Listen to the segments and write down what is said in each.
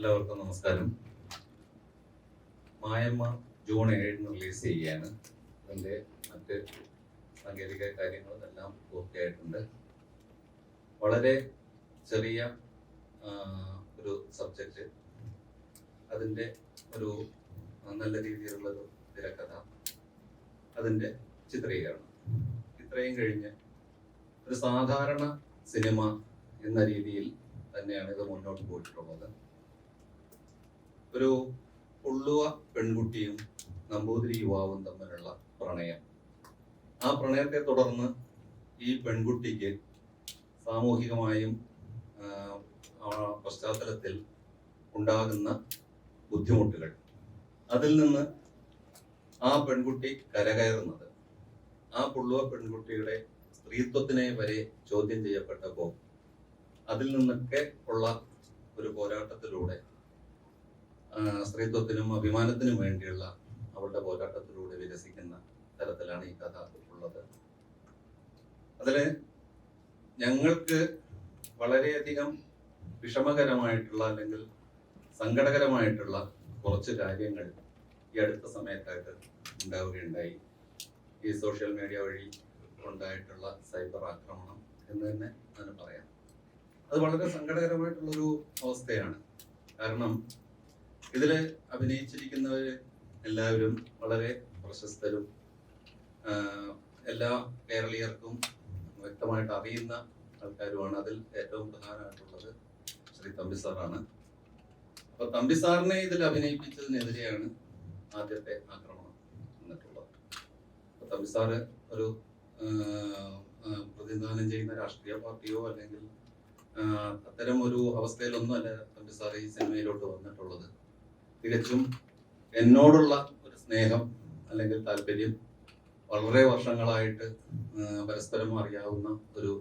എല്ലാവർക്കും നമസ്കാരം. Mayamma June 7 release ചെയ്യുകയാണ്. അതിൻ്റെ മറ്റ് സാങ്കേതിക കാര്യങ്ങളെല്ലാം പൂർത്തിയായിട്ടുണ്ട്. വളരെ ചെറിയ ഒരു സബ്ജക്റ്റ്, അതിൻ്റെ ഒരു നല്ല രീതിയിലുള്ളൊരു തിരക്കഥ, അതിൻ്റെ ചിത്രീകരണം, ഇത്രയും കഴിഞ്ഞ് ഒരു സാധാരണ സിനിമ എന്ന രീതിയിൽ തന്നെയാണ് ഇത് മുന്നോട്ട് പോയിട്ടുള്ളത്. ഒരു പുള്ളുവ പെൺകുട്ടിയും നമ്പൂതിരി യുവാവും തമ്മിലുള്ള പ്രണയം, ആ പ്രണയത്തെ തുടർന്ന് ഈ പെൺകുട്ടിക്ക് സാമൂഹികമായും പശ്ചാത്തലത്തിൽ ഉണ്ടാകുന്ന ബുദ്ധിമുട്ടുകൾ, അതിൽ നിന്ന് ആ പെൺകുട്ടി കരകയറുന്നത്, ആ പുള്ളുവ പെൺകുട്ടിയുടെ സ്ത്രീത്വത്തിനെ വരെ ചോദ്യം ചെയ്യപ്പെട്ടപ്പോൾ അതിൽ നിന്നൊക്കെ ഉള്ള ഒരു പോരാട്ടത്തിലൂടെ, സ്ത്രീത്വത്തിനും അഭിമാനത്തിനും വേണ്ടിയുള്ള അവളുടെ പോരാട്ടത്തിലൂടെ വികസിക്കുന്ന തരത്തിലാണ് ഈ കഥ ഉള്ളത്. അതില് ഞങ്ങൾക്ക് വളരെയധികം വിഷമകരമായിട്ടുള്ള അല്ലെങ്കിൽ സങ്കടകരമായിട്ടുള്ള കുറച്ച് കാര്യങ്ങൾ ഈ അടുത്ത സമയത്തായിട്ട് ഉണ്ടാവുകയുണ്ടായി. ഈ സോഷ്യൽ മീഡിയ വഴി ഉണ്ടായിട്ടുള്ള സൈബർ ആക്രമണം എന്ന് തന്നെ അതിന് പറയാം. അത് വളരെ സങ്കടകരമായിട്ടുള്ളൊരു അവസ്ഥയാണ്. കാരണം ഇതില് അഭിനയിച്ചിരിക്കുന്നവർ എല്ലാവരും വളരെ പ്രശസ്തരും എല്ലാ കേരളീയർക്കും വ്യക്തമായിട്ട് അറിയുന്ന ആൾക്കാരുമാണ്. അതിൽ ഏറ്റവും പ്രധാനമായിട്ടുള്ളത് ശ്രീ തമ്പി സാറാണ്. അപ്പൊ തമ്പി സാറിനെ ഇതിൽ അഭിനയിപ്പിച്ചതിനെതിരെയാണ് ആദ്യത്തെ ആക്രമണം വന്നിട്ടുള്ളത്. അപ്പൊ തമ്പി സാറ് ഒരു പ്രതിനിധാനം ചെയ്യുന്ന രാഷ്ട്രീയ പാർട്ടിയോ അല്ലെങ്കിൽ അത്തരം ഒരു അവസ്ഥയിലൊന്നും അല്ല തമ്പി സാർ ഈ സിനിമയിലോട്ട് വന്നിട്ടുള്ളത്. തികച്ചും എന്നോടുള്ള ഒരു സ്നേഹം അല്ലെങ്കിൽ താല്പര്യം, വളരെ വർഷങ്ങളായിട്ട് പരസ്പരം അറിയാവുന്ന ഒരു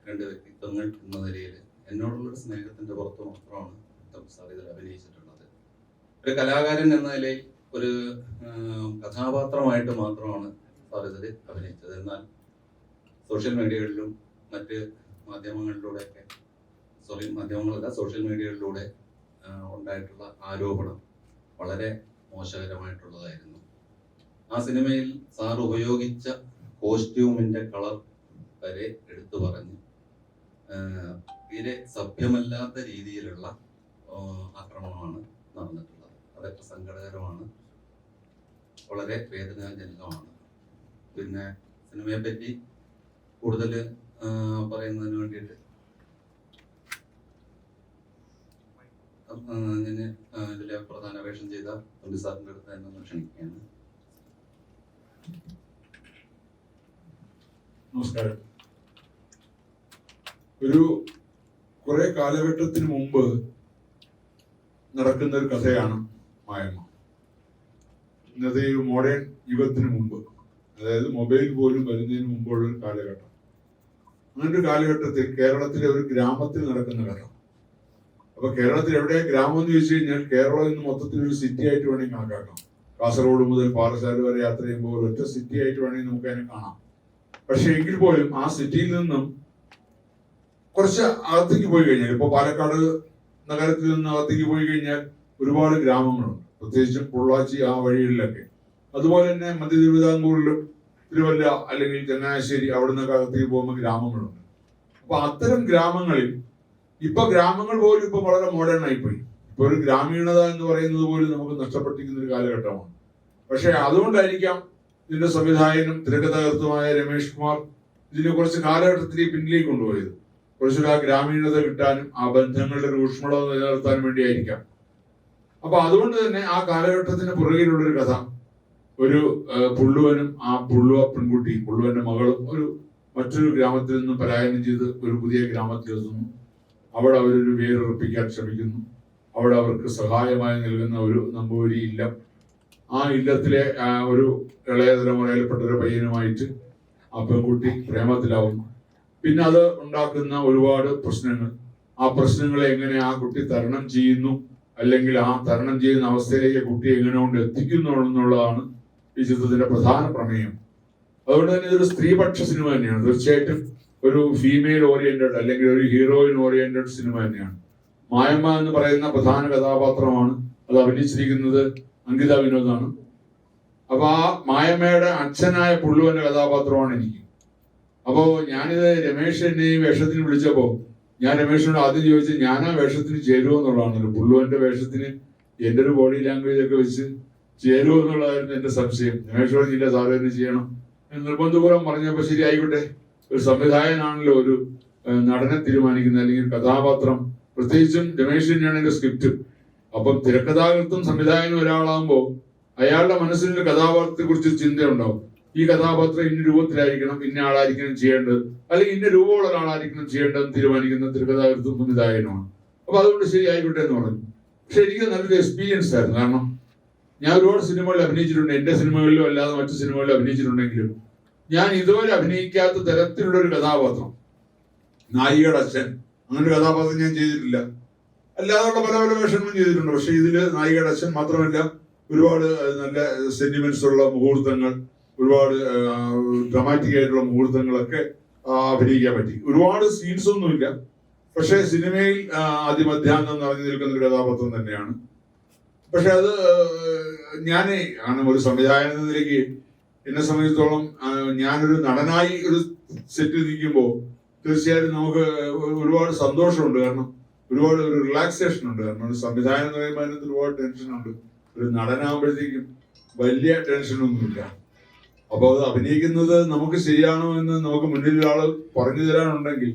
രണ്ട് വ്യക്തിത്വങ്ങൾ എന്ന നിലയിൽ എന്നോടുള്ളൊരു സ്നേഹത്തിന്റെ പുറത്ത് മാത്രമാണ് തമ്പി സാർ ഇതിൽ അഭിനയിച്ചിട്ടുള്ളത്. ഒരു കലാകാരൻ എന്ന നിലയിൽ ഒരു കഥാപാത്രമായിട്ട് മാത്രമാണ് സാർ ഇതിൽ അഭിനയിച്ചത്. എന്നാൽ സോഷ്യൽ മീഡിയകളിലും മറ്റ് മാധ്യമങ്ങളിലൂടെയൊക്കെ, സോഷ്യൽ മീഡിയകളിലൂടെ ഉണ്ടായിട്ടുള്ള ആരോപണം വളരെ മോശകരമായിട്ടുള്ളതായിരുന്നു. ആ സിനിമയിൽ സാർ ഉപയോഗിച്ച കോസ്റ്റ്യൂമിന്റെ കളർ വരെ എടുത്തു പറഞ്ഞ് തീരെ സഭ്യമല്ലാത്ത രീതിയിലുള്ള ആക്രമണമാണ് നടന്നിട്ടുള്ളത്. അതൊക്കെ സങ്കടകരമാണ്, വളരെ വേദനാജനകമാണ്. പിന്നെ സിനിമയെ പറ്റി കൂടുതൽ പറയുന്നതിന് വേണ്ടിയിട്ട് ഞാൻ ഇതിലെ പ്രധാന വേഷം ചെയ്ത തമ്പി സാറിന്റെ അടുത്ത് തന്നെ ഒന്ന് ക്ഷണിക്കുകയാണ്. നമസ്കാരം. ഒരു കുറെ കാലഘട്ടത്തിന് മുമ്പ് നടക്കുന്ന ഒരു കഥയാണ് മായമ്മ. ഇന്നത്തെ ഒരു മോഡേൺ യുഗത്തിന് മുമ്പ്, അതായത് മൊബൈൽ പോലും വരുന്നതിന് മുമ്പുള്ള ഒരു കാലഘട്ടം. അങ്ങനൊരു കാലഘട്ടത്തിൽ കേരളത്തിലെ ഒരു ഗ്രാമത്തിൽ നടക്കുന്ന കഥ. അപ്പൊ കേരളത്തിൽ എവിടെ ഗ്രാമം എന്ന് ചോദിച്ചു കഴിഞ്ഞാൽ കേരളം ഇന്ന് മൊത്തത്തിൽ ഒരു സിറ്റി ആയിട്ട് വേണമെങ്കിൽ കണക്കാക്കാം. കാസർഗോഡ് മുതൽ പാലക്കാട് വരെ യാത്ര ചെയ്യുമ്പോൾ ഒറ്റ സിറ്റി ആയിട്ട് വേണമെങ്കിൽ നമുക്ക് അതിനെ കാണാം. പക്ഷെ എങ്കിൽ പോലും ആ സിറ്റിയിൽ നിന്നും കുറച്ച് അകത്തേക്ക് പോയി കഴിഞ്ഞാൽ, ഇപ്പൊ പാലക്കാട് നഗരത്തിൽ നിന്ന് അകത്തേക്ക് പോയി കഴിഞ്ഞാൽ ഒരുപാട് ഗ്രാമങ്ങളുണ്ട്, പ്രത്യേകിച്ചും പൊള്ളാച്ചി ആ വഴികളിലൊക്കെ. അതുപോലെ തന്നെ മധ്യ തിരുവിതാംകൂറിലും തിരുവല്ല അല്ലെങ്കിൽ ചങ്ങനാശ്ശേരി അവിടെ നിന്നൊക്കെ അകത്തേക്ക് പോകുമ്പോൾ ഗ്രാമങ്ങളുണ്ട്. അപ്പൊ അത്തരം ഗ്രാമങ്ങളിൽ ഇപ്പൊ ഗ്രാമങ്ങൾ പോലും ഇപ്പൊ വളരെ മോഡേൺ ആയിപ്പോയി. ഇപ്പൊ ഒരു ഗ്രാമീണത എന്ന് പറയുന്നത് പോലും നമുക്ക് നഷ്ടപ്പെട്ടിരിക്കുന്ന ഒരു കാലഘട്ടമാണ്. പക്ഷെ അതുകൊണ്ടായിരിക്കാം ഇതിന്റെ സംവിധായകനും തിരക്കഥാകൃത്തുമായ രമേഷ് കുമാർ ഇതിനെ കുറച്ച് കാലഘട്ടത്തിലേക്ക് പിന്നിലേക്ക് കൊണ്ടുപോയത്. കുറച്ചൊരു ആ ഗ്രാമീണത കിട്ടാനും ആ ബന്ധങ്ങളുടെ ഒരു ഊഷ്മളത നിലനിർത്താനും വേണ്ടിയായിരിക്കാം. അപ്പൊ അതുകൊണ്ട് തന്നെ ആ കാലഘട്ടത്തിന് പുറകിലുള്ളൊരു കഥ, ഒരു പുള്ളുവനും ആ പുള്ളുവ പെൺകുട്ടിയും പുള്ളുവന്റെ മകളും ഒരു മറ്റൊരു ഗ്രാമത്തിൽ നിന്നും പലായനം ചെയ്ത് ഒരു പുതിയ ഗ്രാമത്തിലെത്തുന്നു. അവിടെ അവരൊരു വേരുറപ്പിക്കാൻ ശ്രമിക്കുന്നു. അവിടെ അവർക്ക് സഹായമായി നൽകുന്ന ഒരു നമ്പൂതിരി ഇല്ലം, ആ ഇല്ലത്തിലെ ഒരു ഇളയ തലമുറയിൽപ്പെട്ട ഒരു പയ്യനുമായിട്ട് ആ പെൺകുട്ടി പ്രേമത്തിലാവുന്നു. പിന്നെ അത് ഉണ്ടാക്കുന്ന ഒരുപാട് പ്രശ്നങ്ങൾ, ആ പ്രശ്നങ്ങളെ എങ്ങനെ ആ കുട്ടി തരണം ചെയ്യുന്നു, അല്ലെങ്കിൽ ആ തരണം ചെയ്യുന്ന അവസ്ഥയിലേക്ക് കുട്ടിയെ എങ്ങനെ കൊണ്ട് എത്തിക്കുന്നു എന്നുള്ളതാണ് ഈ ചിത്രത്തിന്റെ പ്രധാന പ്രമേയം. അതുകൊണ്ട് തന്നെ ഇതൊരു സ്ത്രീപക്ഷ സിനിമ തന്നെയാണ്. തീർച്ചയായിട്ടും ഒരു ഫീമെയിൽ ഓറിയന്റഡ് അല്ലെങ്കിൽ ഒരു ഹീറോയിൻ ഓറിയന്റഡ് സിനിമ തന്നെയാണ്. മായമ്മ എന്ന് പറയുന്ന പ്രധാന കഥാപാത്രമാണ്. അത് അഭിനയിച്ചിരിക്കുന്നത് അങ്കിത വിനോദാണ്. അപ്പൊ ആ മായമ്മയുടെ അച്ഛനായ പുള്ളുവന്റെ കഥാപാത്രമാണ് എനിക്ക്. അപ്പോ ഞാനിത് രമേശ് എന്നെ ഈ വേഷത്തിന് വിളിച്ചപ്പോ ഞാൻ രമേശിനോട് ആദ്യം ചോദിച്ചത് ഞാൻ ആ വേഷത്തിന് ചേരുമോ എന്നുള്ളതാണല്ലോ. പുള്ളുവന്റെ വേഷത്തിന് എന്റെ ഒരു ബോഡി ലാംഗ്വേജ് ഒക്കെ വെച്ച് ചേരുമോ എന്നുള്ളതായിരുന്നു എന്റെ സംശയം. രമേശോട് ഇല്ല സാറ് തന്നെ ചെയ്യണം എന്ന് നിർബന്ധപൂർവ്വം പറഞ്ഞപ്പോ ശരി ആയിക്കോട്ടെ. ഒരു സംവിധായകനാണല്ലോ ഒരു നടനെ തീരുമാനിക്കുന്നത്, അല്ലെങ്കിൽ കഥാപാത്രം. പ്രത്യേകിച്ചും രമേശ് തന്നെയാണ് എന്റെ സ്ക്രിപ്റ്റ്. അപ്പം തിരക്കഥാകൃത്തും സംവിധായകനും ഒരാളാകുമ്പോൾ അയാളുടെ മനസ്സിലൊരു കഥാപാത്രത്തെ കുറിച്ച് ചിന്തയുണ്ടാവും. ഈ കഥാപാത്രം ഇന്ന രൂപത്തിലായിരിക്കണം, ഇന്ന ആളായിരിക്കണം ചെയ്യേണ്ടത്, അല്ലെങ്കിൽ ഇന്ന രൂപമുള്ള ഒരാളായിരിക്കണം ചെയ്യേണ്ടതെന്ന് തീരുമാനിക്കുന്ന തിരക്കഥാകൃത്തും സംവിധായകനുമാണ്. അപ്പൊ അതുകൊണ്ട് ശരി ആയിക്കോട്ടെ എന്ന് പറഞ്ഞു. പക്ഷെ എനിക്ക് നല്ലൊരു എക്സ്പീരിയൻസ് ആയിരുന്നു. കാരണം ഞാൻ ഒരുപാട് സിനിമകളിൽ അഭിനയിച്ചിട്ടുണ്ട്. എന്റെ സിനിമകളിലും അല്ലാതെ മറ്റു സിനിമകളിലും അഭിനയിച്ചിട്ടുണ്ടെങ്കിലും ഞാൻ ഇതുവരെ അഭിനയിക്കാത്ത തരത്തിലുള്ള ഒരു കഥാപാത്രം, നായികയുടെ അച്ഛൻ, അങ്ങനെ ഒരു കഥാപാത്രം ഞാൻ ചെയ്തിട്ടില്ല. അല്ലാതെയുള്ള പല പല വേഷങ്ങളും ചെയ്തിട്ടുണ്ട്. പക്ഷെ ഇതില് നായികയുടെ അച്ഛൻ മാത്രമല്ല, ഒരുപാട് നല്ല സെന്റിമെന്റ്സ് ഉള്ള മുഹൂർത്തങ്ങൾ, ഒരുപാട് ഡ്രമാറ്റിക് ആയിട്ടുള്ള മുഹൂർത്തങ്ങളൊക്കെ അഭിനയിക്കാൻ പറ്റി. ഒരുപാട് സീൻസ് ഒന്നുമില്ല, പക്ഷെ സിനിമയിൽ അതിമധ്യാന്തം നിറഞ്ഞു നിൽക്കുന്ന ഒരു കഥാപാത്രം തന്നെയാണ്. പക്ഷെ അത് ഞാൻ കാരണം ഒരു സംവിധായകൻ എന്ന നിലയ്ക്ക് എന്നെ സംബന്ധിച്ചിടത്തോളം ഞാനൊരു നടനായി ഒരു സെറ്റിൽ നിൽക്കുമ്പോൾ തീർച്ചയായിട്ടും നമുക്ക് ഒരുപാട് സന്തോഷമുണ്ട്. കാരണം ഒരുപാട് ഒരു റിലാക്സേഷൻ ഉണ്ട്. കാരണം ഒരു സംവിധാനം എന്ന് പറയുമ്പോൾ അതിനകത്ത് ഒരുപാട് ടെൻഷനുണ്ട്. ഒരു നടനാകുമ്പോഴത്തേക്കും വലിയ ടെൻഷനൊന്നുമില്ല. അപ്പോൾ അത് അഭിനയിക്കുന്നത് നമുക്ക് ശരിയാണോ എന്ന് നമുക്ക് മുന്നിൽ ഒരാൾ പറഞ്ഞു തരാനുണ്ടെങ്കിൽ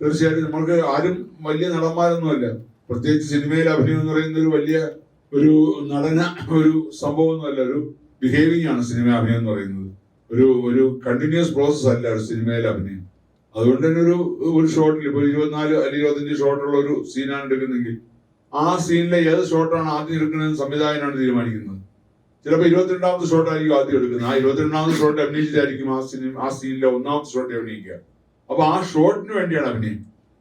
തീർച്ചയായിട്ടും നമ്മൾക്ക് ആരും വലിയ നടന്മാരൊന്നുമല്ല. പ്രത്യേകിച്ച് സിനിമയിൽ അഭിനയം എന്ന് പറയുന്ന ഒരു വലിയ ഒരു നടന ഒരു സംഭവമൊന്നുമല്ല, ഒരു ബിഹേവിംഗ് ആണ് സിനിമ അഭിനയം എന്ന് പറയുന്നത്. ഒരു കണ്ടിന്യൂസ് പ്രോസസ് അല്ല ഒരു സിനിമയിലെ അഭിനയം. അതുകൊണ്ട് തന്നെ ഒരു ഷോട്ടിൽ ഇപ്പോൾ 24 അല്ലെങ്കിൽ 25 ഷോട്ടുള്ള ഒരു സീനാണ് എടുക്കുന്നെങ്കിൽ ആ സീനിലെ ഏത് ഷോട്ടാണ് ആദ്യം എടുക്കുന്നതെന്ന് സംവിധായകനാണ് തീരുമാനിക്കുന്നത്. ചിലപ്പോൾ 22ാമത്തെ ഷോട്ടായിരിക്കും ആദ്യം എടുക്കുന്നത്. ആ 22ാമത്തെ ഷോട്ട് അഭിനയിച്ചിട്ടായിരിക്കും ആ സീനിലെ 1ാമത്തെ ഷോട്ട് അഭിനയിക്കുക. അപ്പൊ ആ ഷോട്ടിന് വേണ്ടിയാണ് അഭിനയം.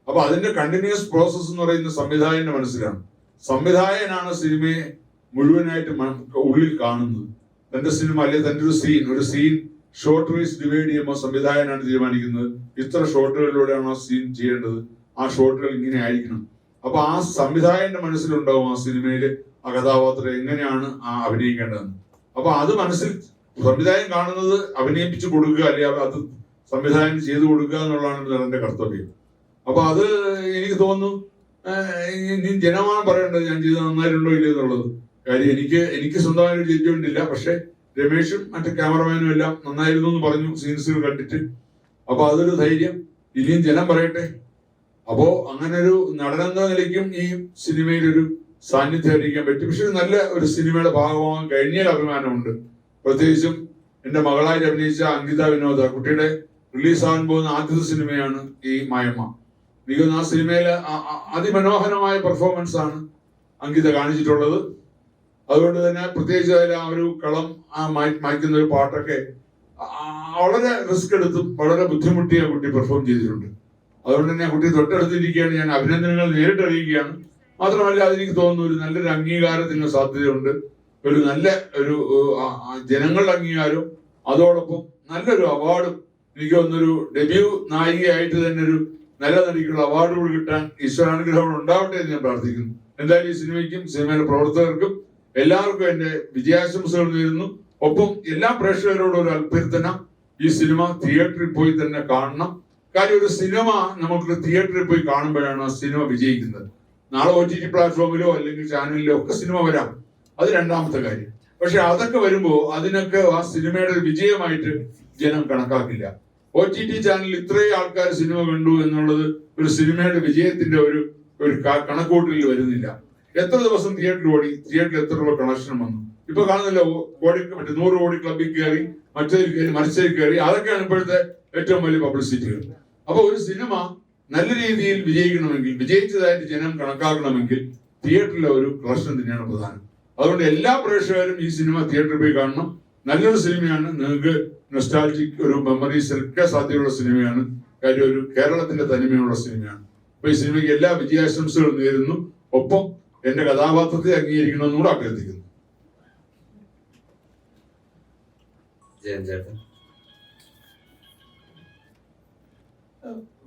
അപ്പൊ അതിന്റെ കണ്ടിന്യൂസ് പ്രോസസ് എന്ന് പറയുന്ന സംവിധായകന്റെ മനസ്സിലാണ്. സംവിധായകനാണ് സിനിമയെ മുഴുവനായിട്ട് ഉള്ളിൽ കാണുന്നത്. തന്റെ സിനിമ അല്ലെങ്കിൽ തന്റെ ഒരു സീൻ ഷോർട്ട് വൈസ് ഡിവൈഡ് ചെയ്യുമ്പോൾ സംവിധായകനാണ് തീരുമാനിക്കുന്നത് ഇത്ര ഷോട്ടുകളിലൂടെയാണ് ആ സീൻ ചെയ്യേണ്ടത്, ആ ഷോട്ടുകൾ ഇങ്ങനെ ആയിരിക്കണം. അപ്പൊ ആ സംവിധായകന്റെ മനസ്സിലുണ്ടാവും ആ സിനിമയില് ആ കഥാപാത്രം എങ്ങനെയാണ് അഭിനയിക്കേണ്ടതെന്ന്. അപ്പൊ അത് മനസ്സിൽ സംവിധായകൻ കാണുന്നത് അഭിനയിപ്പിച്ചു കൊടുക്കുക, അല്ലെങ്കിൽ അത് സംവിധായകൻ ചെയ്തു കൊടുക്കുക എന്നുള്ളതാണ് നടന്റെ കർത്തവ്യം. അപ്പൊ അത് എനിക്ക് തോന്നുന്നു ജനമാണ് പറയേണ്ടത് ഞാൻ ചെയ്ത് നന്നായിട്ടുണ്ടോ ഇല്ല എന്നുള്ളത്. കാര്യം എനിക്ക് സ്വന്തമായൊരു ജഡ്ജ്മെന്റ് ഇല്ല. പക്ഷെ രമേഷും മറ്റു ക്യാമറമാനും എല്ലാം നന്നായിരുന്നു എന്ന് പറഞ്ഞു സീൻസുകൾ കണ്ടിട്ട്. അപ്പൊ അതൊരു ധൈര്യം. ഇനിയും ജനം പറയട്ടെ. അപ്പോ അങ്ങനെ ഒരു നടനെന്ന നിലയ്ക്കും ഈ സിനിമയിൽ ഒരു സാന്നിധ്യം അറിയിക്കാൻ പറ്റും. പക്ഷെ നല്ല ഒരു സിനിമയുടെ ഭാഗമാകാൻ കഴിഞ്ഞാൽ അഭിമാനമുണ്ട്. പ്രത്യേകിച്ചും എന്റെ മകളായി അഭിനയിച്ച അങ്കിത വിനോദ കുട്ടിയുടെ റിലീസാകാൻ പോകുന്ന ആദ്യത്തെ സിനിമയാണ് ഈ മായമ്മ. എനിക്ക് ആ സിനിമയിലെ അതിമനോഹരമായ പെർഫോമൻസ് ആണ് അങ്കിത കാണിച്ചിട്ടുള്ളത്. അതുകൊണ്ട് തന്നെ പ്രത്യേകിച്ച് അതിൽ ആ ഒരു കളം മായ്ക്കുന്ന ഒരു പാട്ടൊക്കെ വളരെ റിസ്ക് എടുത്തും വളരെ ബുദ്ധിമുട്ടി ആ കുട്ടി പെർഫോം ചെയ്തിട്ടുണ്ട്. അതുകൊണ്ട് തന്നെ ആ കുട്ടി തൊട്ടടുത്തിരിക്കുകയാണ്. ഞാൻ അഭിനന്ദനങ്ങൾ നേരിട്ട് അറിയിക്കുകയാണ്. മാത്രമല്ല അതെനിക്ക് തോന്നുന്നു ഒരു നല്ലൊരു അംഗീകാരത്തിന് സാധ്യതയുണ്ട്. ഒരു നല്ല ഒരു ജനങ്ങളുടെ അംഗീകാരം, അതോടൊപ്പം നല്ലൊരു അവാർഡും എനിക്ക് തോന്നുന്നൊരു ഡെബ്യൂ നായികയായിട്ട് തന്നെ ഒരു നല്ല നടിക്കുള്ള അവാർഡുകൾ കിട്ടാൻ ഈശ്വരാനുഗ്രഹം ഉണ്ടാവട്ടെ എന്ന് ഞാൻ പ്രാർത്ഥിക്കുന്നു. എന്തായാലും ഈ സിനിമയ്ക്കും സിനിമയിലെ പ്രവർത്തകർക്കും എല്ലാവർക്കും എന്റെ വിജയാശംസകൾ നേരുന്നു. ഒപ്പം എല്ലാ പ്രേക്ഷകരോടും ഒരു അഭ്യർത്ഥന, ഈ സിനിമ തിയേറ്ററിൽ പോയി തന്നെ കാണണം. കാര്യം ഒരു സിനിമ നമുക്ക് തിയേറ്ററിൽ പോയി കാണുമ്പോഴാണ് ആ സിനിമ വിജയിക്കുന്നത്. നാളെ OTT പ്ലാറ്റ്ഫോമിലോ അല്ലെങ്കിൽ ചാനലിലോ ഒക്കെ സിനിമ വരാം, അത് രണ്ടാമത്തെ കാര്യം. പക്ഷെ അതൊക്കെ വരുമ്പോൾ അതിനൊക്കെ ആ സിനിമയുടെ ഒരു വിജയമായിട്ട് ജനം കണക്കാക്കില്ല. OTT ചാനലിൽ ഇത്രയും ആൾക്കാർ സിനിമ കണ്ടു എന്നുള്ളത് ഒരു സിനിമയുടെ വിജയത്തിന്റെ ഒരു കണക്കൂട്ടലിൽ വരുന്നില്ല. എത്ര ദിവസം തിയേറ്ററിൽ ഓടി, തിയേറ്ററിൽ എത്ര രൂപ കളക്ഷൻ വന്നു, ഇപ്പൊ കാണുന്നില്ല. മറ്റേ 100 കോടി ക്ലബിൽ കയറി, മറ്റേതിൽ കയറി, മത്സരിൽ കയറി. അതൊക്കെയാണ് ഇപ്പോഴത്തെ ഏറ്റവും വലിയ പബ്ലിസിറ്റികൾ. അപ്പൊ ഒരു സിനിമ നല്ല രീതിയിൽ വിജയിക്കണമെങ്കിൽ, വിജയിച്ചതായിട്ട് ജനം കണക്കാക്കണമെങ്കിൽ തിയേറ്ററിലെ ഒരു കളക്ഷൻ തന്നെയാണ് പ്രധാനം. അതുകൊണ്ട് എല്ലാ പ്രേക്ഷകരും ഈ സിനിമ തിയേറ്ററിൽ പോയി കാണണം. നല്ലൊരു സിനിമയാണ്. നിങ്ങൾക്ക് നൊസ്റ്റാൾജിക് ഒരു മെമ്മറീസ് ഒക്കെ സാധ്യതയുള്ള സിനിമയാണ്. കാര്യം ഒരു കേരളത്തിന്റെ തനിമയുള്ള സിനിമയാണ്. അപ്പൊ ഈ സിനിമയ്ക്ക് എല്ലാ വിജയാശംസകളും നേരുന്നു. ഒപ്പം എന്റെ കഥാപാത്രത്തെ അംഗീകരിക്കണമെന്നും കൂടെ അഭ്യർത്ഥിക്കുന്നു.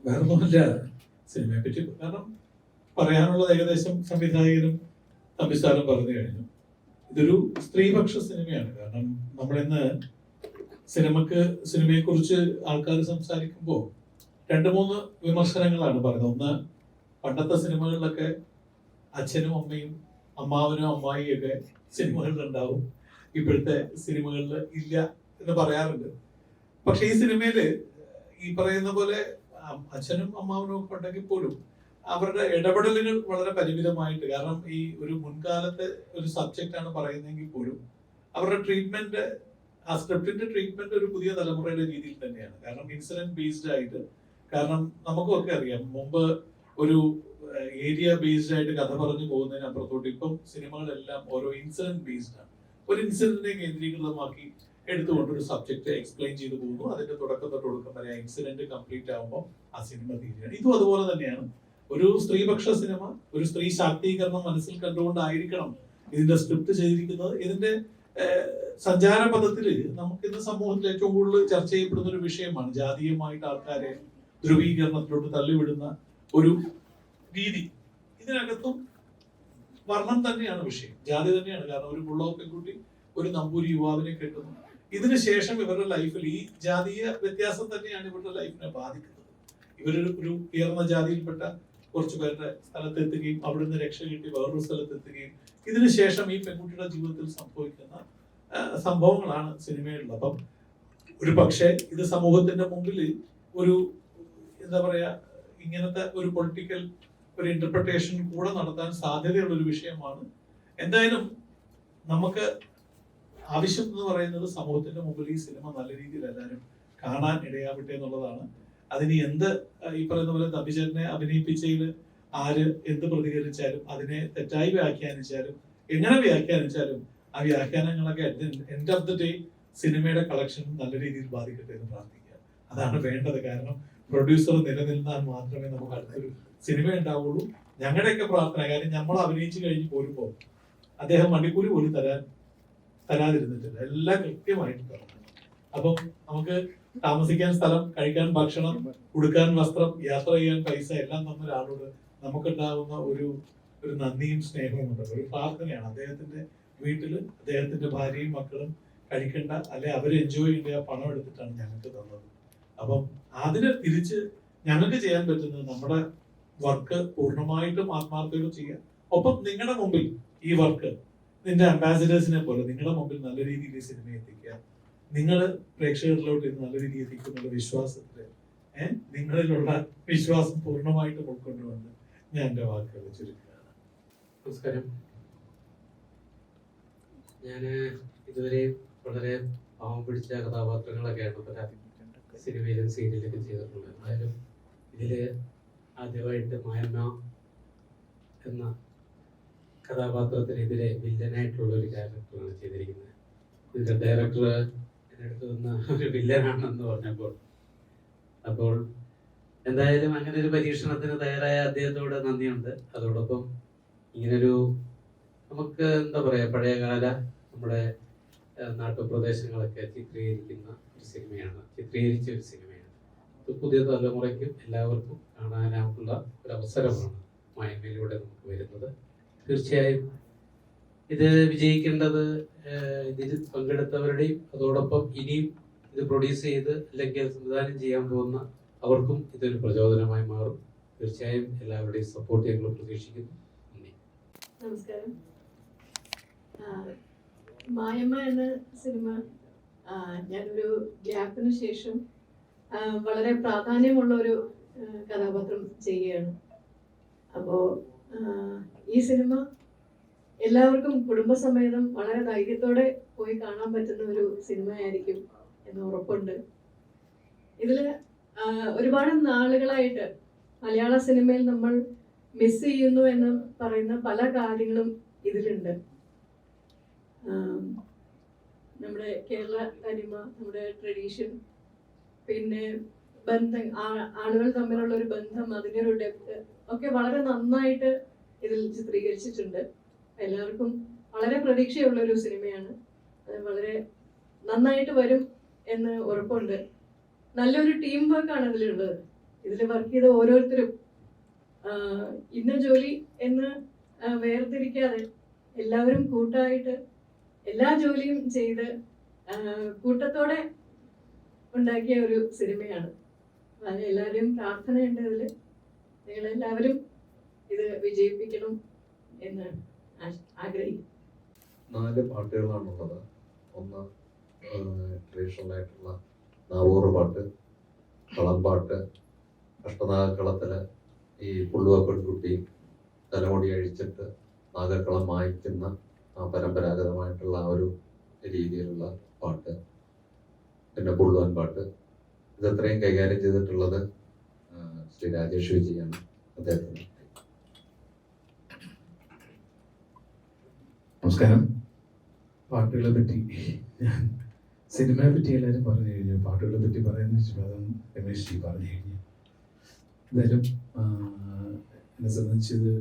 വേറൊന്നുമില്ല സിനിമയെ പറ്റി. കാരണം പറയാനുള്ളത് ഏകദേശം സംവിധായകനും തമ്പിസാറും പറഞ്ഞു കഴിഞ്ഞു. ഇതൊരു സ്ത്രീപക്ഷ സിനിമയാണ്. കാരണം നമ്മളിന്ന് സിനിമയെ കുറിച്ച് ആൾക്കാർ സംസാരിക്കുമ്പോൾ 2-3 വിമർശനങ്ങളാണ് പറയുന്നത്. ഒന്ന്, പണ്ടത്തെ സിനിമകളിലൊക്കെ അച്ഛനും അമ്മയും അമ്മാവനും അമ്മായിയും ഒക്കെ സിനിമകളിലുണ്ടാവും, ഇപ്പോഴത്തെ സിനിമകളിൽ ഇല്ല എന്ന് പറയാറുണ്ട്. പക്ഷെ ഈ സിനിമയില് ഈ പറയുന്ന പോലെ അച്ഛനും അമ്മാവനും ഒക്കെ ഉണ്ടെങ്കിൽ പോലും അവരുടെ ഇടപെടലുകൾ വളരെ പരിമിതമായിട്ട്, കാരണം ഈ ഒരു മുൻകാലത്തെ ഒരു സബ്ജക്റ്റ് ആണ് പറയുന്നതെങ്കിൽ പോലും അവരുടെ ട്രീറ്റ്മെന്റ്, ആ സ്ക്രിപ്റ്റിന്റെ ട്രീറ്റ്മെന്റ് ഒരു പുതിയ തലമുറയുടെ രീതിയിൽ തന്നെയാണ്. കാരണം ഇൻസിഡന്റ് ബേസ്ഡ് ആയിട്ട്, കാരണം നമുക്കൊക്കെ അറിയാം മുമ്പ് ഒരു ഏരിയ ബേസ്ഡ് ആയിട്ട് കഥ പറഞ്ഞു പോകുന്നതിന് അപ്പുറത്തോട്ട് ഇപ്പം സിനിമകളെല്ലാം ഓരോ ഇൻസിഡന്റ് ബേസ്ഡ് ആണ്. ഒരു ഇൻസിഡന്റിനെ കേന്ദ്രീകൃതമാക്കി എടുത്തുകൊണ്ട് ഒരു സബ്ജക്ട് എക്സ്പ്ലെയിൻ ചെയ്തു പോകുന്നു. അതിന്റെ തുടക്കം തൊട്ട് ഒടുക്കം വരെ ഇൻസിഡന്റ് കംപ്ലീറ്റ് ആകുമ്പോൾ ആ സിനിമ തീരുകയാണ്. ഇതും അതുപോലെ തന്നെയാണ്. ഒരു സ്ത്രീപക്ഷ സിനിമ, ഒരു സ്ത്രീ ശാക്തീകരണം മനസ്സിൽ കണ്ടുകൊണ്ടായിരിക്കണം ഇതിന്റെ സ്ക്രിപ്റ്റ് ചെയ്തിരിക്കുന്നത്. ഇതിന്റെ സഞ്ചാരപഥത്തില് നമുക്ക് ഇന്ന് സമൂഹത്തിൽ ഏറ്റവും കൂടുതൽ ചർച്ച ചെയ്യപ്പെടുന്ന ഒരു വിഷയമാണ് ജാതീയമായിട്ട് ആൾക്കാരെ ധ്രുവീകരണത്തിലോട്ട് തള്ളിവിടുന്ന ഒരു രീതി. ഇതിനകത്തും വർണ്ണം തന്നെയാണ് വിഷയം, ജാതി തന്നെയാണ്. കാരണം ഒരു മുള്ളോ പെൺകുട്ടി ഒരു നമ്പൂരി യുവാവിനെ കെട്ടുന്നു. ഇതിനുശേഷം ഇവരുടെ ലൈഫിൽ ഈ ജാതീയ വ്യത്യാസം തന്നെയാണ് ഇവരുടെ ലൈഫിനെ ബാധിക്കുന്നത്. ഇവരൊരു ഉയർന്ന ജാതിയിൽപ്പെട്ട കുറച്ചു പേരുടെ സ്ഥലത്തെത്തുകയും അവിടുന്ന് രക്ഷ കിട്ടി വേറൊരു സ്ഥലത്തെത്തുകയും ഇതിനുശേഷം ഈ പെൺകുട്ടിയുടെ ജീവിതത്തിൽ സംഭവിക്കുന്ന സംഭവങ്ങളാണ് സിനിമയിലുള്ളത്. അപ്പം ഒരു പക്ഷേ ഇത് സമൂഹത്തിന്റെ മുമ്പിൽ ഒരു എന്താ പറയാ, ഇങ്ങനത്തെ ഒരു പൊളിറ്റിക്കൽ ഒരു ഇന്റർപ്രിട്ടേഷൻ കൂടെ നടത്താൻ സാധ്യതയുള്ള ഒരു വിഷയമാണ്. എന്തായാലും നമുക്ക് ആവശ്യം എന്ന് പറയുന്നത് സമൂഹത്തിന്റെ മുമ്പിൽ ഈ സിനിമ നല്ല രീതിയിൽ എല്ലാവരും കാണാൻ ഇടയാവട്ടെ എന്നുള്ളതാണ്. അതിന് എന്ത് ഈ പറയുന്ന പോലെ തമ്പിചേട്ടനെ അഭിനയിപ്പിച്ചതിൽ ആര് എന്ത് പ്രതികരിച്ചാലും, അതിനെ തെറ്റായി വ്യാഖ്യാനിച്ചാലും, എങ്ങനെ വ്യാഖ്യാനിച്ചാലും ആ വ്യാഖ്യാനങ്ങളൊക്കെ എൻഡ് ഓഫ് ദി ഡേ സിനിമയുടെ കളക്ഷൻ നല്ല രീതിയിൽ ബാധിക്കട്ടെ എന്ന് പ്രാർത്ഥിക്കുക. അതാണ് വേണ്ടത്. കാരണം പ്രൊഡ്യൂസർ നിലനിന്നാൽ മാത്രമേ നമുക്ക് അടുത്തൊരു സിനിമ ഉണ്ടാവുള്ളൂ. ഞങ്ങളുടെയൊക്കെ പ്രാർത്ഥന, കാര്യം നമ്മൾ അഭിനയിച്ചു കഴിഞ്ഞ് പോരുമ്പോൾ അദ്ദേഹം മണിക്കൂർ പോലും തരാതിരുന്നിട്ടില്ല, എല്ലാം കൃത്യമായിട്ട് തരണം. അപ്പം നമുക്ക് താമസിക്കാൻ സ്ഥലം, കഴിക്കാൻ ഭക്ഷണം, ഉടുക്കാൻ വസ്ത്രം, യാത്ര ചെയ്യാൻ പൈസ എല്ലാം തന്ന ഒരാളോട് നമുക്കുണ്ടാകുന്ന ഒരു നന്ദിയും സ്നേഹവും ഉണ്ട്. ഒരു പ്രാർത്ഥനയാണ്. അദ്ദേഹത്തിന്റെ വീട്ടിൽ അദ്ദേഹത്തിന്റെ ഭാര്യയും മക്കളും കഴിക്കേണ്ട, അല്ലെ അവർ എൻജോയ് ചെയ്യേണ്ട ആ പണം എടുത്തിട്ടാണ് ഞങ്ങൾക്ക് തന്നത്. അപ്പം അതിന് തിരിച്ച് ഞങ്ങൾക്ക് ചെയ്യാൻ പറ്റുന്നത് നമ്മുടെ വർക്ക് പൂർണ്ണമായിട്ടും ആത്മാർത്ഥതയോടെ ചെയ്യുക. ഒപ്പം നിങ്ങളുടെ മുമ്പിൽ ഈ വർക്ക് നിന്റെ അംബാസിഡേഴ്സിനെ പോലെ നിങ്ങളുടെ മുമ്പിൽ നല്ല രീതിയിൽ ഈ സിനിമ എത്തിക്കുക. നിങ്ങൾ പ്രേക്ഷകരിലോട്ട് ഇത് നല്ല രീതിയിൽ എത്തിക്കുന്നുള്ള വിശ്വാസത്തില് നിങ്ങളിലുള്ള വിശ്വാസം പൂർണ്ണമായിട്ടും ഉൾക്കൊണ്ടുവന്ന് ഞാൻ എന്റെ വാക്കുകൾ ചുരുക്കുകയാണ്. നമസ്കാരം. ഞാൻ ഇതുവരെ വളരെ പാവം പിടിച്ച കഥാപാത്രങ്ങളൊക്കെയാണ് പല സിനിമയിലും സീരിയലൊക്കെ ചെയ്തിട്ടുള്ളത്. എന്തായാലും ഇതില് ആദ്യമായിട്ട് മായമ്മ എന്ന കഥാപാത്രത്തിനെതിരെ വില്ലനായിട്ടുള്ള ഒരു ക്യാരക്ടറാണ് ചെയ്തിരിക്കുന്നത്. ഇതിന്റെ ഡയറക്ടർ എൻ്റെ അടുത്ത് വന്ന ഒരു വില്ലനാണെന്ന് പറഞ്ഞപ്പോൾ, അപ്പോൾ എന്തായാലും അങ്ങനെ ഒരു പരീക്ഷണത്തിന് തയ്യാറായ അദ്ദേഹത്തോട് നന്ദിയുണ്ട്. അതോടൊപ്പം ഇങ്ങനൊരു നമുക്ക് എന്താ പറയാ, പഴയകാല നമ്മുടെ നാട്ടുപ്രദേശങ്ങളൊക്കെ ചിത്രീകരിച്ച ഒരു സിനിമയാണ്. ഇത് പുതിയ തലമുറയ്ക്കും എല്ലാവർക്കും കാണാനായിട്ടുള്ള ഒരു അവസരമാണ് മായമ്മയിലൂടെ നമുക്ക് വരുന്നത്. തീർച്ചയായും ഇത് വിജയിക്കേണ്ടത് ഇതിൽ പങ്കെടുത്തവരുടെയും അതോടൊപ്പം ഇനിയും ഇത് പ്രൊഡ്യൂസ് ചെയ്ത് അല്ലെങ്കിൽ സംവിധാനം ചെയ്യാൻ പോകുന്ന അവർക്കും ഇതൊരു പ്രചോദനമായി മാറും. തീർച്ചയായും എല്ലാവരുടെയും സപ്പോർട്ട് ഞങ്ങൾ പ്രതീക്ഷിക്കുന്നു. നന്ദി. നമസ്കാരം. മായമ്മ എന്ന സിനിമ ഞാനൊരു ഗ്യാപ്പിന് ശേഷം വളരെ പ്രാധാന്യമുള്ള ഒരു കഥാപാത്രം ചെയ്യുകയാണ്. അപ്പോൾ ഈ സിനിമ എല്ലാവർക്കും കുടുംബസമേതം വളരെ ധൈര്യത്തോടെ പോയി കാണാൻ പറ്റുന്ന ഒരു സിനിമയായിരിക്കും എന്ന് ഉറപ്പുണ്ട്. ഇതില് ഒരുപാട് നാളുകളായിട്ട് മലയാള സിനിമയിൽ നമ്മൾ മിസ് ചെയ്യുന്നു എന്ന് പറയുന്ന പല കാര്യങ്ങളും ഇതിലുണ്ട്. നമ്മുടെ കേരള തനിമ, നമ്മുടെ ട്രഡീഷൻ, പിന്നെ ബന്ധം, ആളുകൾ തമ്മിലുള്ള ഒരു ബന്ധം, അതിൻ്റെ ഒരു ഡെപ്ത് ഒക്കെ വളരെ നന്നായിട്ട് ഇതിൽ ചിത്രീകരിച്ചിട്ടുണ്ട്. എല്ലാവർക്കും വളരെ പ്രതീക്ഷയുള്ള ഒരു സിനിമയാണ്. അത് വളരെ നന്നായിട്ട് വരും എന്ന് ഉറപ്പുണ്ട്. നല്ലൊരു ടീം വർക്കാണ് ഇതിലുള്ളത്. ഇതിൽ വർക്ക് ചെയ്ത ഓരോരുത്തരും ഇന്ന ജോലി എന്ന് വേർതിരിക്കാതെ എല്ലാവരും കൂട്ടായിട്ട് എല്ലാ ജോലിയും ചെയ്ത് കൂട്ടത്തോടെ ഉണ്ടാക്കിയ ഒരു സിനിമയാണ്. അതിന് എല്ലാവരുടെയും പ്രാർത്ഥനയുണ്ട്. ഇതിൽ നിങ്ങളെല്ലാവരും ഇത് വിജയിപ്പിക്കണം എന്ന് ആഗ്രഹിക്കുന്നു. 4 പാട്ടുകളാണുള്ളത്. ഒന്ന് ട്രഡീഷണൽ ആയിട്ടുള്ള നാവൂറ് പാട്ട്, കളംപാട്ട്, അഷ്ടനാഗക്കളത്തില് ഈ പുള്ളുവ പെൺകുട്ടി തലമുടി അഴിച്ചിട്ട് നാഗക്കളം മായ്ക്കുന്ന ആ പരമ്പരാഗതമായിട്ടുള്ള ആ ഒരു രീതിയിലുള്ള പാട്ട്, പിന്നെ പുള്ളുവൻ പാട്ട്. ഇതത്രയും കൈകാര്യം ചെയ്തിട്ടുള്ളത് ശ്രീ രാജേഷ് വിജയാണ്. അദ്ദേഹത്തിന് നമസ്കാരം. പാട്ടുകളെ പറ്റി ഞാൻ സിനിമയെ പറ്റി എല്ലാവരും പറഞ്ഞു കഴിഞ്ഞു. പാട്ടുകളെ പറ്റി പറയുന്ന വെച്ചപ്പോൾ അതാണ് രമേശ് ജി പറഞ്ഞു കഴിഞ്ഞു. എന്തായാലും എന്നെ സംബന്ധിച്ചത്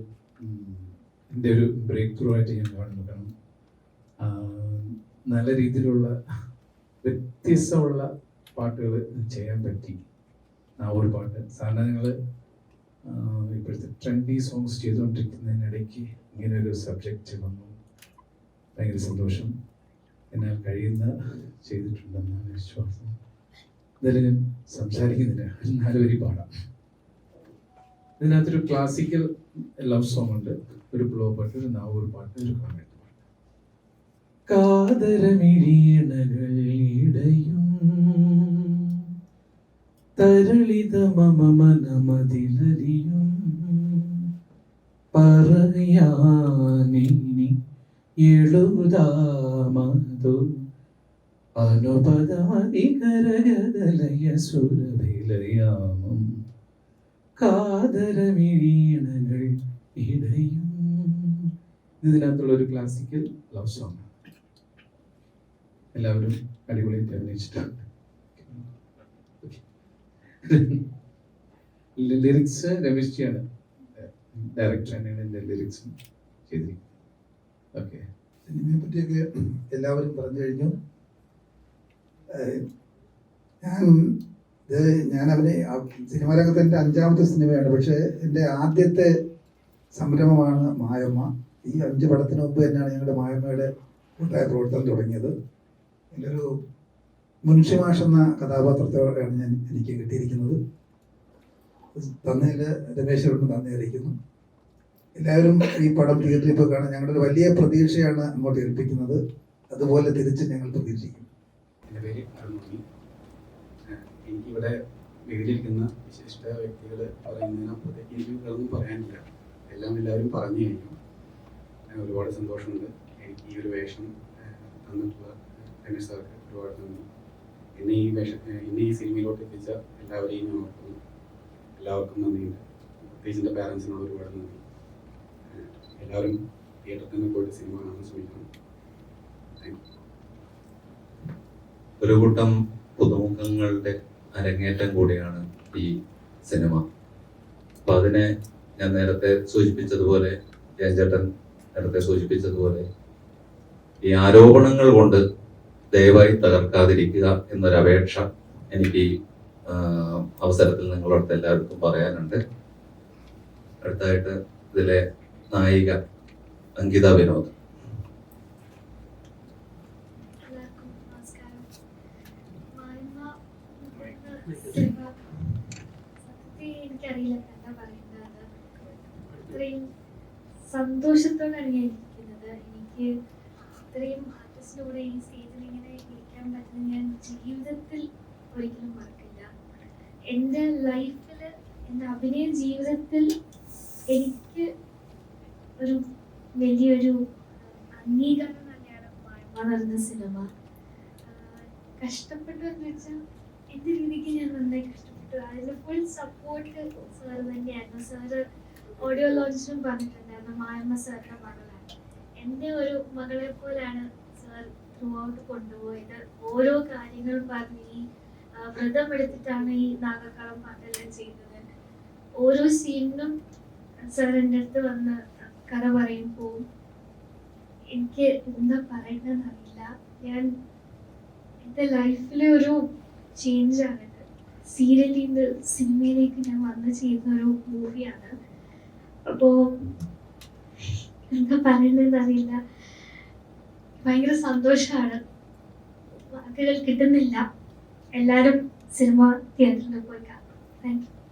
എൻ്റെ ഒരു ബ്രേക്ക് ത്രൂ ആയിട്ട് ഞാൻ കാണുന്നു. കാരണം നല്ല രീതിയിലുള്ള വ്യത്യസ്തമുള്ള പാട്ടുകൾ ചെയ്യാൻ പറ്റി. നാവൂർ പാട്ട് സാധാരണ ഞങ്ങൾ ഇപ്പോഴത്തെ ട്രെൻഡി സോങ്സ് ചെയ്തുകൊണ്ടിരിക്കുന്നതിനിടയ്ക്ക് ഇങ്ങനെ ഒരു സബ്ജക്റ്റ് വന്നു. ഭയങ്കര സന്തോഷം. എന്നാൽ കഴിയുന്ന ചെയ്തിട്ടുണ്ടെന്നാണ് വിശ്വാസം. എന്തായാലും ഞാൻ സംസാരിക്കുന്നില്ല, 4 വരി പാടാം. ഇതിനകത്തൊരു ക്ലാസിക്കൽ ലവ് സോങ് ഉണ്ട്, ഒരു ബ്ലോ പാട്ട്, ഒരു നാവൂർ പാട്ട്, ഒരു കോമഡി പാട്ട്. കാതരമിഴീണകൾ ഇടയും തരളിത മമ മനമതിലറിയും പറയാനിനി എഴുതാമതു അനുപദമതികരഗതലയ സുരഭിലയാമം കാതരമിഴീണകൾ ഇടയും. ഇതിനകത്തുള്ള ഒരു ക്ലാസിക്കൽ ലവ് സോങ്. എല്ലാവരും അടിപൊളിയായിട്ട് അഭിനയിച്ചിട്ടുണ്ട്. ലിറിക്സ് രമേശ് ജിയാണ്, ഡയറക്ടർ തന്നെയാണ് എൻ്റെ ലിറിക്സും ചെയ്തിരിക്കുന്നത്. ഓക്കെ, സിനിമയെ പറ്റിയൊക്കെ എല്ലാവരും പറഞ്ഞു കഴിഞ്ഞു. ഞാൻ അവനെ സിനിമാ രംഗത്ത് എൻ്റെ 5ാമത്തെ സിനിമയാണ്. പക്ഷേ എൻ്റെ ആദ്യത്തെ സംരംഭമാണ് മായമ്മ. ഈ 5 പടത്തിന് മുമ്പ് തന്നെയാണ് ഞങ്ങളുടെ മായമ്മയുടെ കൂട്ടായ പ്രവർത്തനം തുടങ്ങിയത്. എൻ്റെ ഒരു മുൻഷി മാഷ് എന്ന കഥാപാത്രത്തോടെയാണ് എനിക്ക് കിട്ടിയിരിക്കുന്നത്. തന്നതിൽ രമേശോടും നന്ദി അറിയിക്കുന്നു. എല്ലാവരും ഈ പടം തിയേറ്ററിൽ പോയി കാണാൻ ഞങ്ങളുടെ വലിയ പ്രതീക്ഷയാണ് അങ്ങോട്ട് ഏൽപ്പിക്കുന്നത്. അതുപോലെ തിരിച്ച് ഞങ്ങൾ പ്രതീക്ഷിക്കും. എൻ്റെ പേര് അരുൺമണി. എനിക്കിവിടെ വേദിയിലിരിക്കുന്ന വിശിഷ്ട വ്യക്തികൾ പറയുന്നതിനപ്പുറത്തേക്ക് എനിക്ക് ഒന്നും പറയാനില്ല. എല്ലാവരും പറഞ്ഞു കഴിഞ്ഞു. ഒരുപാട് സന്തോഷമുണ്ട്. എനിക്ക് ഈ ഒരു വേഷം തന്നിട്ടുള്ള രമേശ് സാർക്ക് ഒരുപാട് നന്ദി. എന്നെ ഈ സിനിമയിലോട്ട് എത്തിച്ച എല്ലാവരെയും ഞാൻ ഓർക്കുന്നു. എല്ലാവർക്കും നന്ദിയുണ്ട്. പ്രത്യേകിച്ച് എൻ്റെ പാരൻസിനോട് ഒരുപാട് നന്ദി. എല്ലാവരും തിയേറ്ററിൽ തന്നെ പോയിട്ട് സിനിമ കാണാൻ ശ്രമിക്കണം. Thank you. ഒരു കൂട്ടം പുതുമുഖങ്ങളുടെ അരങ്ങേറ്റം കൂടിയാണ് ഈ സിനിമ. അപ്പൊ അതിനെ ഞാൻ നേരത്തെ സൂചിപ്പിച്ചതുപോലെ, ജയൻചേട്ടൻ നേരത്തെ സൂചിപ്പിച്ചതുപോലെ, ഈ ആരോപണങ്ങൾ കൊണ്ട് ദയവായി തകർക്കാതിരിക്കുക എന്നൊരപേക്ഷ എനിക്ക് ഈ അവസരത്തിൽ നിങ്ങളോട് എല്ലാവർക്കും പറയാനുണ്ട്. അടുത്തായിട്ട് ഇതിലെ നായിക അങ്കിത വിനോദ്. എനിക്കറിയില്ല എന്താ പറയുന്നത്. അത്രയും സന്തോഷത്തോടാണ് ഞാൻ ഇരിക്കുന്നത്. എനിക്ക് ഇത്രയും ആർട്ടിസ്റ്റിന്റെ കൂടെ ഈ സ്റ്റേജിൽ ഇങ്ങനെ ഇരിക്കാൻ പറ്റുന്നത് ഞാൻ ജീവിതത്തിൽ ഒരിക്കലും മറക്കില്ല. എൻ്റെ ലൈഫിൽ, എൻ്റെ അഭിനയ ജീവിതത്തിൽ എനിക്ക് ഒരു വലിയൊരു അംഗീകാരം തന്നെയാണ് മായ്മ എന്ന സിനിമ. കഷ്ടപ്പെട്ടു എന്ന് വെച്ചാൽ എൻ്റെ രീതിക്ക് ഞാൻ നന്നായി കഷ്ടപ്പെട്ടു. അതിന് ഫുൾ സപ്പോർട്ട് സാർ തന്നെയായിരുന്നു. സാറ് ഓഡിയോ ലോഞ്ചിലും പറഞ്ഞിട്ടുണ്ടായിരുന്നു മായമ്മ സാറിൻ്റെ മകളാണ്. എൻ്റെ ഒരു മകളെ പോലെയാണ് സാർ ത്രൂ ഔട്ട് കൊണ്ടുപോയത്. ഓരോ കാര്യങ്ങളും പറഞ്ഞ് ഈ വ്രതം എടുത്തിട്ടാണ് ഈ നാഗക്കളം പാട്ടെല്ലാം ചെയ്തത്. ഓരോ സീനിനും സാർ എൻ്റെ അടുത്ത് വന്ന് കഥ പറയുമ്പോൾ എനിക്ക് എന്താ പറയണമെന്ന് അറിയില്ല. ഞാൻ എൻ്റെ ലൈഫിലെ ഒരു ചേഞ്ചാണിത്. സീരിയലിൽ നിന്ന് സിനിമയിലേക്ക് ഞാൻ വന്ന് ചെയ്യുന്ന ഒരു മൂവിയാണ്. അപ്പോൾ എന്താ പറയുന്നതെന്ന് അറിയില്ല. ഭയങ്കര സന്തോഷമാണ്, വാക്കുകൾ കിട്ടുന്നില്ല. എല്ലാവരും സിനിമ തിയേറ്ററിൽ പോയി കാണും. Thank you.